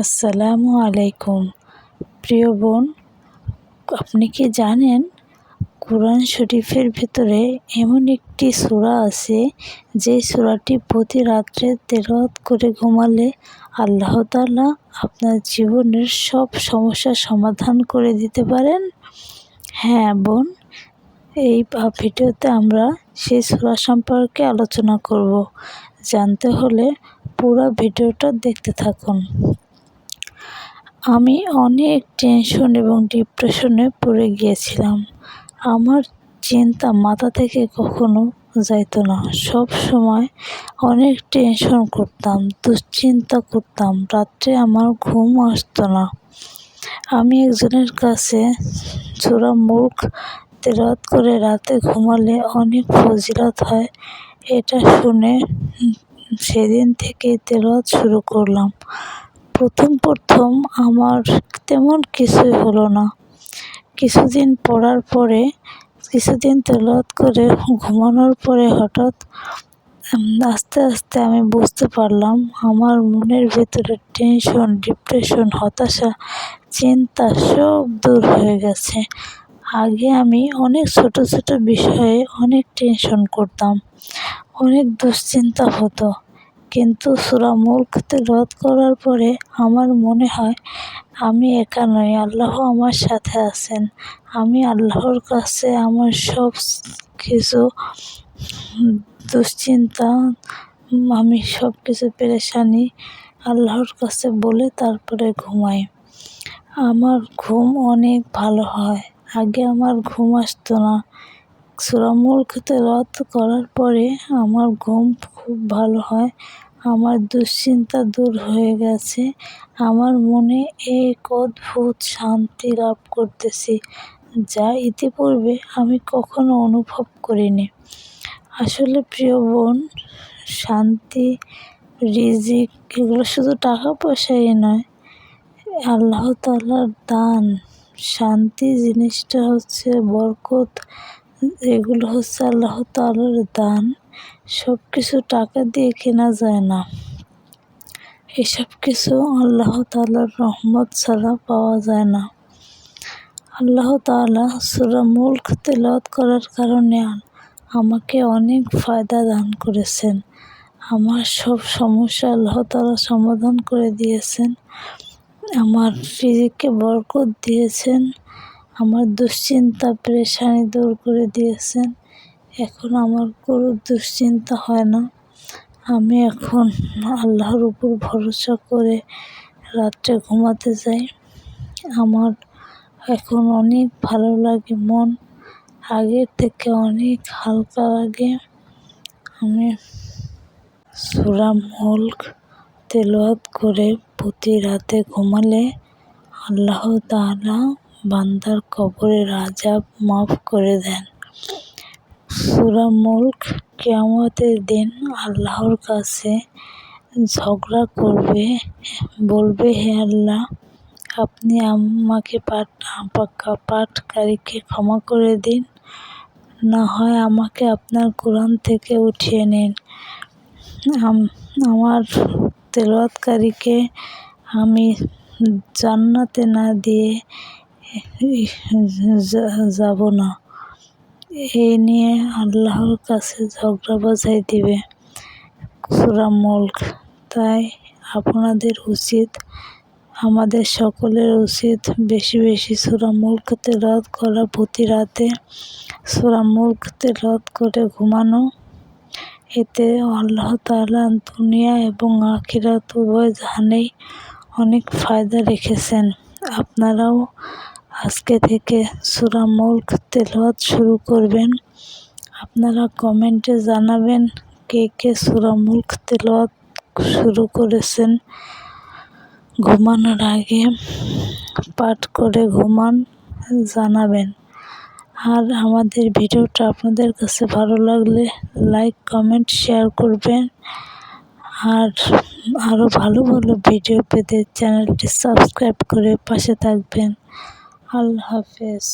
আসসালামু আলাইকুম। প্রিয় বোন, আপনি কি জানেন কোরআন শরীফের ভিতরে এমন একটি সূরা আছে যে সূরাটি প্রতি রাত্রে তেলাওয়াত করে ঘুমালে আল্লাহ তাআলা আপনার জীবনের সব সমস্যার সমাধান করে দিতে পারেন? হ্যাঁ বোন, এই ভিডিওতে আমরা সেই সূরা সম্পর্কে আলোচনা করব। জানতে হলে পুরো ভিডিওটা দেখতে থাকুন। আমি অনেক টেনশন এবং ডিপ্রেশনে পড়ে গিয়েছিলাম। আমার চিন্তা মাথা থেকে কখনো যাইত না। সব সময় অনেক টেনশন করতাম, দুশ্চিন্তা করতাম, রাত্রে আমার ঘুম আসতো না। আমি একজনের কাছে সূরা মুলক তেলাওয়াত করে রাতে ঘুমালে অনেক ফজিলত হয়, এটা শুনে সেদিন থেকে তেলাওয়াত শুরু করলাম। প্রথম আমার তেমন কিছুই হলো না। কিছুদিন পড়ার পরে, কিছুদিন তেলাওয়াত করে ঘুমানোর পরে হঠাৎ আস্তে আস্তে আমি বুঝতে পারলাম আমার মনের ভেতরে টেনশন, ডিপ্রেশন, হতাশা, চিন্তা সব দূর হয়ে গেছে। আগে আমি অনেক ছোট ছোট বিষয়ে অনেক টেনশন করতাম, অনেক দুশ্চিন্তা হতো, কিন্তু সূরা মুলক তেলাওয়াত করার পরে আমার মনে হয় আমি একা নই, আল্লাহ আমার সাথে আছেন। আমি আল্লাহর কাছে আমার সব কিছু দুশ্চিন্তা, আমি সব কিছু পেরেশানি আল্লাহর কাছে বলে তারপরে ঘুমাই। আমার ঘুম অনেক ভালো হয়। আগে আমার ঘুম আসতো না। সূরা মুলক তেলাওয়াত করার পরে আমার ঘুম খুব ভালো হয়। আমার দুশ্চিন্তা দূর হয়ে গেছে। আমার মনে এক অদ্ভুত শান্তি লাভ করতেছি, যা ইতিপূর্বে আমি কখনো অনুভব করিনি। আসলে প্রিয় বোন, শান্তি, রিজিক এগুলো শুধু টাকা পয়সাই নয়, আল্লাহ তাআলার দান। শান্তি জিনিসটা হচ্ছে বরকত, এগুলো হচ্ছে আল্লাহ তাআলার দান। সব কিছু টাকা দিয়ে কেনা যায় না। এসব কিছু আল্লাহ তাআলার রহমত ছাড়া পাওয়া যায় না। আল্লাহ তাআলা সূরা মুলক তেলাওয়াত করার কারণে আমাকে অনেক ফায়দা দান করেছেন। আমার সব সমস্যা আল্লাহ তাআলা সমাধান করে দিয়েছেন। আমার রিজিকে বরকত দিয়েছেন। আমার দুশ্চিন্তা, পেরেশানি দূর করে দিয়েছেন। এখন আমার কোনো দুশ্চিন্তা হয় না। আমি এখন আল্লাহর উপর ভরসা করে রাত্রে ঘুমাতে যাই। আমার এখন অনেক ভালো লাগে, মন আগের থেকে অনেক হালকা লাগে। আমি সূরা মুলক তেলাওয়াত করে প্রতি রাতে ঘুমালে আল্লাহ তাআলা বান্দার কবরের আযাব মাফ করে দেন। সূরা মুলক কিয়ামতের দিন আল্লাহর কাছে ঝগড়া করবে, বলবে, হে আল্লাহ, আপনি আমাকে পাঠকারীকে ক্ষমা করে দিন, না হয় আমাকে আপনার কোরআন থেকে উঠিয়ে নিন। আমার তেলাওয়াতকারীকে আমি জান্নাতে না দিয়ে যাব না। এই নিয়ে আল্লাহর কাছে ঝগড়া বাজাই দিবে সূরা মুলক। তাই আপনাদের উচিত, আমাদের সকলের উচিত বেশি বেশি সূরা মুলক তেলাওয়াত করা, প্রতি রাতে সূরা মুলক তেলাওয়াত করে ঘুমানো। এতে আল্লাহ তাআলা দুনিয়া এবং আখিরাত উভয় জাহানেই অনেক ফায়দা রেখেছেন। আপনারাও আজকে থেকে সূরা মুলক তেলাওয়াত শুরু করবেন। আপনারা কমেন্টে জানাবেন কে কে সূরা মুলক তেলাওয়াত শুরু করেছেন। ঘুমানোর আগে পাঠ করে ঘুমান, জানাবেন। আর আমাদের ভিডিওটা আপনাদের কাছে ভালো লাগলে লাইক, কমেন্ট, শেয়ার করবেন। আর আরও ভালো ভালো ভিডিও পেতে চ্যানেলটি সাবস্ক্রাইব করে পাশে থাকবেন। আল্লাহ হাফেজ।